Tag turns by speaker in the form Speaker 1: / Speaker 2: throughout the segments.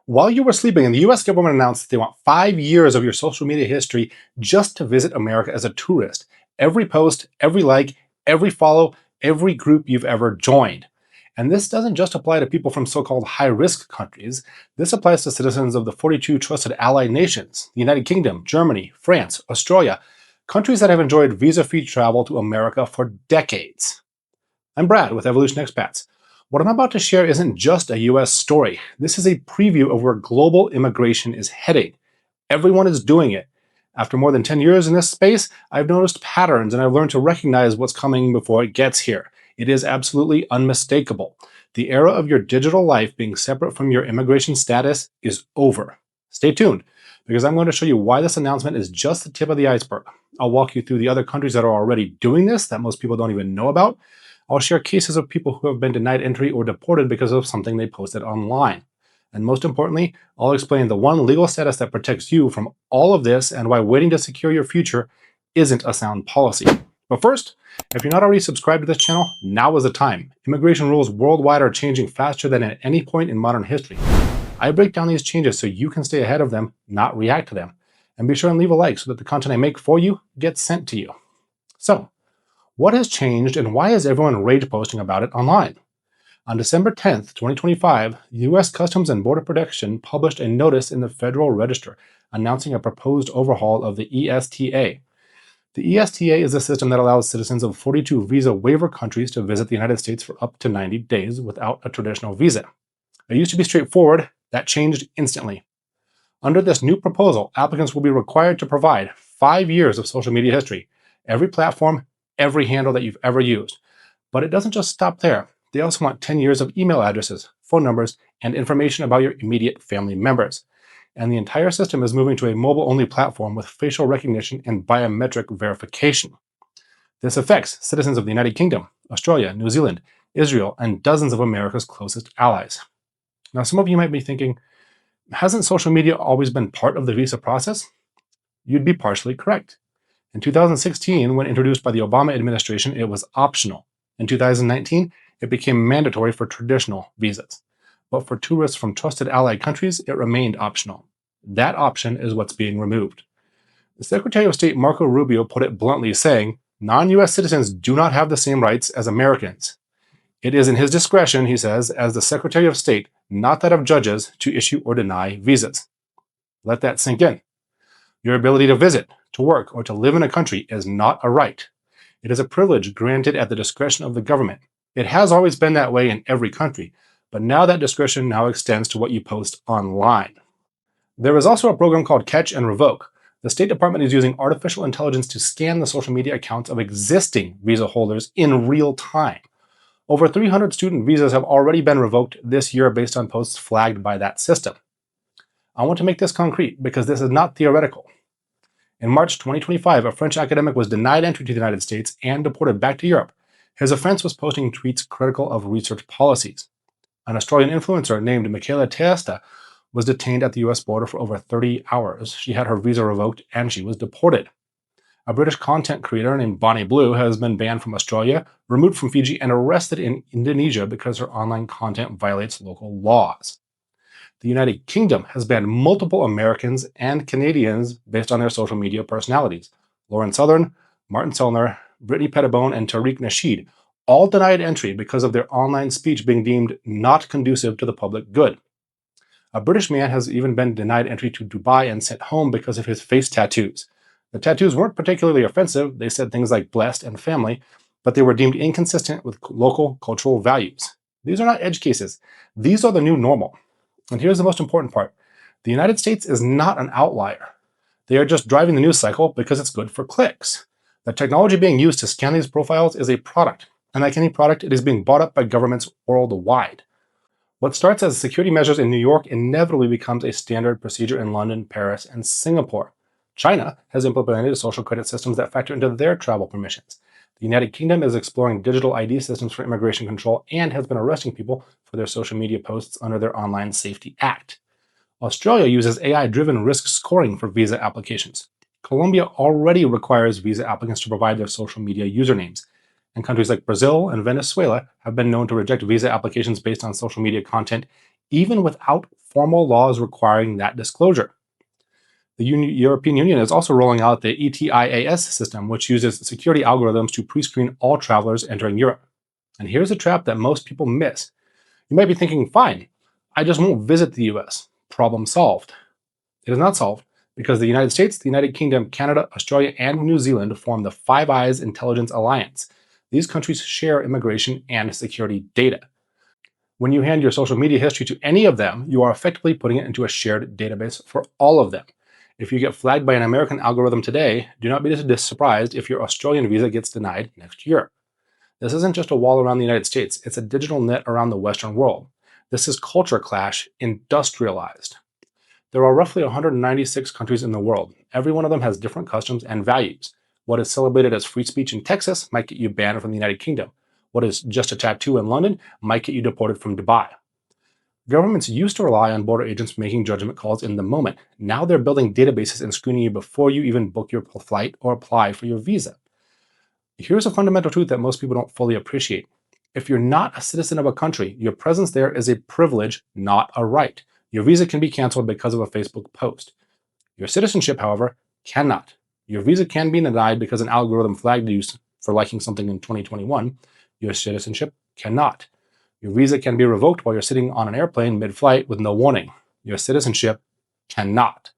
Speaker 1: While you were sleeping, the US government announced that they want 5 years of your social media history just to visit America as a tourist. Every post, every like, every follow, every group you've ever joined. And this doesn't just apply to people from so-called high-risk countries. This applies to citizens of the 42 trusted allied nations, the United Kingdom, Germany, France, Australia, countries that have enjoyed visa-free travel to America for decades. I'm Brad with Evolution Expats. What I'm about to share isn't just a US story. This is a preview of where global immigration is heading. Everyone is doing it. After more than 10 years in this space, I've noticed patterns and I've learned to recognize what's coming before it gets here. It is absolutely unmistakable. The era of your digital life being separate from your immigration status is over. Stay tuned, because I'm going to show you why this announcement is just the tip of the iceberg. I'll walk you through the other countries that are already doing this that most people don't even know about. I'll share cases of people who have been denied entry or deported because of something they posted online. And most importantly, I'll explain the one legal status that protects you from all of this and why waiting to secure your future isn't a sound policy. But first, if you're not already subscribed to this channel, now is the time. Immigration rules worldwide are changing faster than at any point in modern history. I break down these changes so you can stay ahead of them, not react to them. And be sure and leave a like so that the content I make for you gets sent to you. So, what has changed and why is everyone rage posting about it online? On December 10th, 2025, the U.S. Customs and Border Protection published a notice in the Federal Register announcing a proposed overhaul of the ESTA. The ESTA is a system that allows citizens of 42 Visa Waiver countries to visit the United States for up to 90 days without a traditional visa. It used to be straightforward. That changed instantly. Under this new proposal, applicants will be required to provide 5 years of social media history, every platform, every handle that you've ever used. But it doesn't just stop there. They also want 10 years of email addresses, phone numbers, and information about your immediate family members. And the entire system is moving to a mobile-only platform with facial recognition and biometric verification. This affects citizens of the United Kingdom, Australia, New Zealand, Israel, and dozens of America's closest allies. Now, some of you might be thinking, hasn't social media always been part of the visa process? You'd be partially correct. In 2016, when introduced by the Obama administration, it was optional. In 2019, it became mandatory for traditional visas. But for tourists from trusted allied countries, it remained optional. That option is what's being removed. The Secretary of State Marco Rubio put it bluntly, saying, non-US citizens do not have the same rights as Americans. It is in his discretion, he says, as the Secretary of State, not that of judges, to issue or deny visas. Let that sink in. Your ability to visit, to work, or to live in a country is not a right. It is a privilege granted at the discretion of the government. It has always been that way in every country, but now that discretion now extends to what you post online. There is also a program called Catch and Revoke. The State Department is using artificial intelligence to scan the social media accounts of existing visa holders in real time. Over 300 student visas have already been revoked this year based on posts flagged by that system. I want to make this concrete because this is not theoretical. In March 2025, a French academic was denied entry to the United States and deported back to Europe. His offense was posting tweets critical of research policies. An Australian influencer named Mikaela Testa was detained at the US border for over 30 hours. She had her visa revoked and she was deported. A British content creator named Bonnie Blue has been banned from Australia, removed from Fiji, and arrested in Indonesia because her online content violates local laws. The United Kingdom has banned multiple Americans and Canadians based on their social media personalities. Lauren Southern, Martin Sellner, Brittany Pettibone, and Tariq Nasheed all denied entry because of their online speech being deemed not conducive to the public good. A British man has even been denied entry to Dubai and sent home because of his face tattoos. The tattoos weren't particularly offensive. They said things like blessed and family, but they were deemed inconsistent with local cultural values. These are not edge cases. These are the new normal. And here's the most important part. The United States is not an outlier. They are just driving the news cycle because it's good for clicks. The technology being used to scan these profiles is a product, and like any product, it is being bought up by governments worldwide. What starts as security measures in New York inevitably becomes a standard procedure in London, Paris, and Singapore. China has implemented social credit systems that factor into their travel permissions. The United Kingdom is exploring digital ID systems for immigration control and has been arresting people for their social media posts under their Online Safety Act. Australia uses AI-driven risk scoring for visa applications. Colombia already requires visa applicants to provide their social media usernames. And countries like Brazil and Venezuela have been known to reject visa applications based on social media content, even without formal laws requiring that disclosure. The European Union is also rolling out the ETIAS system, which uses security algorithms to pre-screen all travelers entering Europe. And here's a trap that most people miss. You might be thinking, fine, I just won't visit the US. Problem solved. It is not solved because the United States, the United Kingdom, Canada, Australia, and New Zealand form the Five Eyes Intelligence Alliance. These countries share immigration and security data. When you hand your social media history to any of them, you are effectively putting it into a shared database for all of them. If you get flagged by an American algorithm today, do not be surprised if your Australian visa gets denied next year. This isn't just a wall around the United States, it's a digital net around the Western world. This is culture clash industrialized. There are roughly 196 countries in the world. Every one of them has different customs and values. What is celebrated as free speech in Texas might get you banned from the United Kingdom. What is just a tattoo in London might get you deported from Dubai. Governments used to rely on border agents making judgment calls in the moment. Now they're building databases and screening you before you even book your flight or apply for your visa. Here's a fundamental truth that most people don't fully appreciate. If you're not a citizen of a country, your presence there is a privilege, not a right. Your visa can be canceled because of a Facebook post. Your citizenship, however, cannot. Your visa can be denied because an algorithm flagged you for liking something in 2021. Your citizenship cannot. Your visa can be revoked while you're sitting on an airplane mid-flight with no warning. Your citizenship cannot.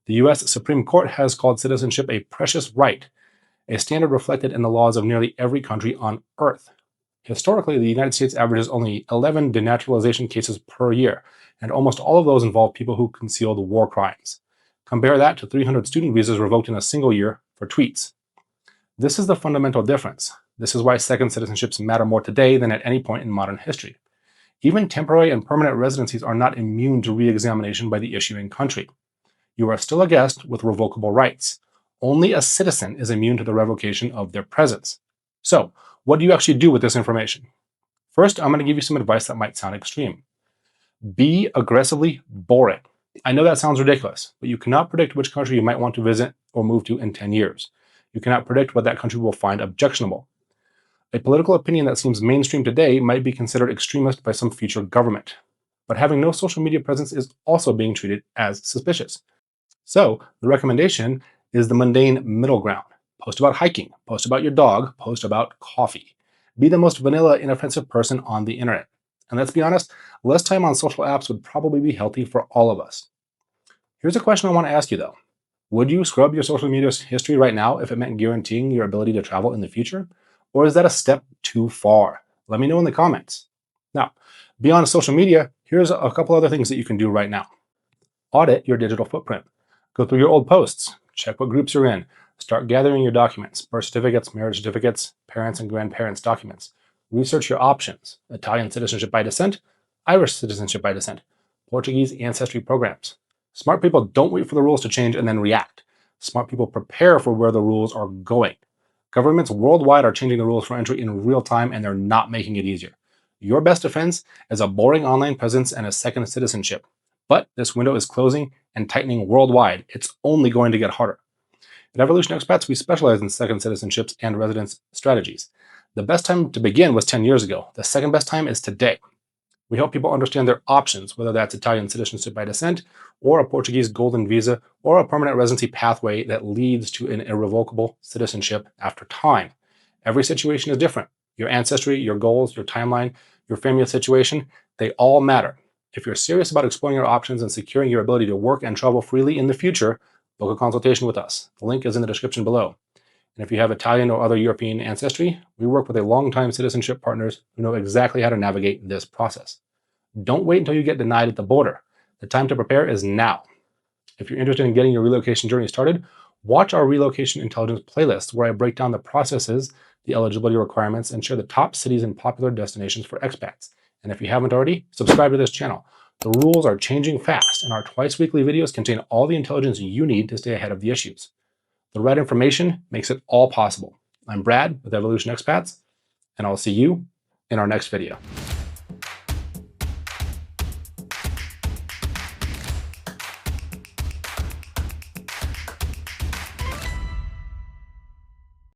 Speaker 1: The US Supreme Court has called citizenship a precious right, a standard reflected in the laws of nearly every country on Earth. Historically, the United States averages only 11 denaturalization cases per year, and almost all of those involve people who concealed war crimes. Compare that to 300 student visas revoked in a single year for tweets. This is the fundamental difference. This is why second citizenships matter more today than at any point in modern history. Even temporary and permanent residencies are not immune to re-examination by the issuing country. You are still a guest with revocable rights. Only a citizen is immune to the revocation of their presence. So, what do you actually do with this information? First, I'm going to give you some advice that might sound extreme. Be aggressively boring. I know that sounds ridiculous, but you cannot predict which country you might want to visit or move to in 10 years. You cannot predict what that country will find objectionable. A political opinion that seems mainstream today might be considered extremist by some future government. But having no social media presence is also being treated as suspicious. So, the recommendation is the mundane middle ground. Post about hiking, post about your dog, post about coffee. Be the most vanilla, inoffensive person on the internet. And let's be honest, less time on social apps would probably be healthy for all of us. Here's a question I want to ask you though. Would you scrub your social media history right now if it meant guaranteeing your ability to travel in the future? Or is that a step too far? Let me know in the comments. Now, beyond social media, here's a couple other things that you can do right now. Audit your digital footprint. Go through your old posts. Check what groups you're in. Start gathering your documents, birth certificates, marriage certificates, parents and grandparents' documents. Research your options. Italian citizenship by descent, Irish citizenship by descent, Portuguese ancestry programs. Smart people don't wait for the rules to change and then react. Smart people prepare for where the rules are going. Governments worldwide are changing the rules for entry in real time, and they're not making it easier. Your best defense is a boring online presence and a second citizenship. But this window is closing and tightening worldwide. It's only going to get harder. At Evolution Expats, we specialize in second citizenships and residence strategies. The best time to begin was 10 years ago. The second best time is today. We help people understand their options, whether that's Italian citizenship by descent, or a Portuguese golden visa, or a permanent residency pathway that leads to an irrevocable citizenship after time. Every situation is different. Your ancestry, your goals, your timeline, your family situation, they all matter. If you're serious about exploring your options and securing your ability to work and travel freely in the future, book a consultation with us. The link is in the description below. And if you have Italian or other European ancestry, we work with a long-time citizenship partners who know exactly how to navigate this process. Don't wait until you get denied at the border. The time to prepare is now. If you're interested in getting your relocation journey started, watch our relocation intelligence playlist where I break down the processes, the eligibility requirements, and share the top cities and popular destinations for expats. And if you haven't already, subscribe to this channel. The rules are changing fast, and our twice-weekly videos contain all the intelligence you need to stay ahead of the issues. The right information makes it all possible. I'm Brad with Evolution Expats, and I'll see you in our next video.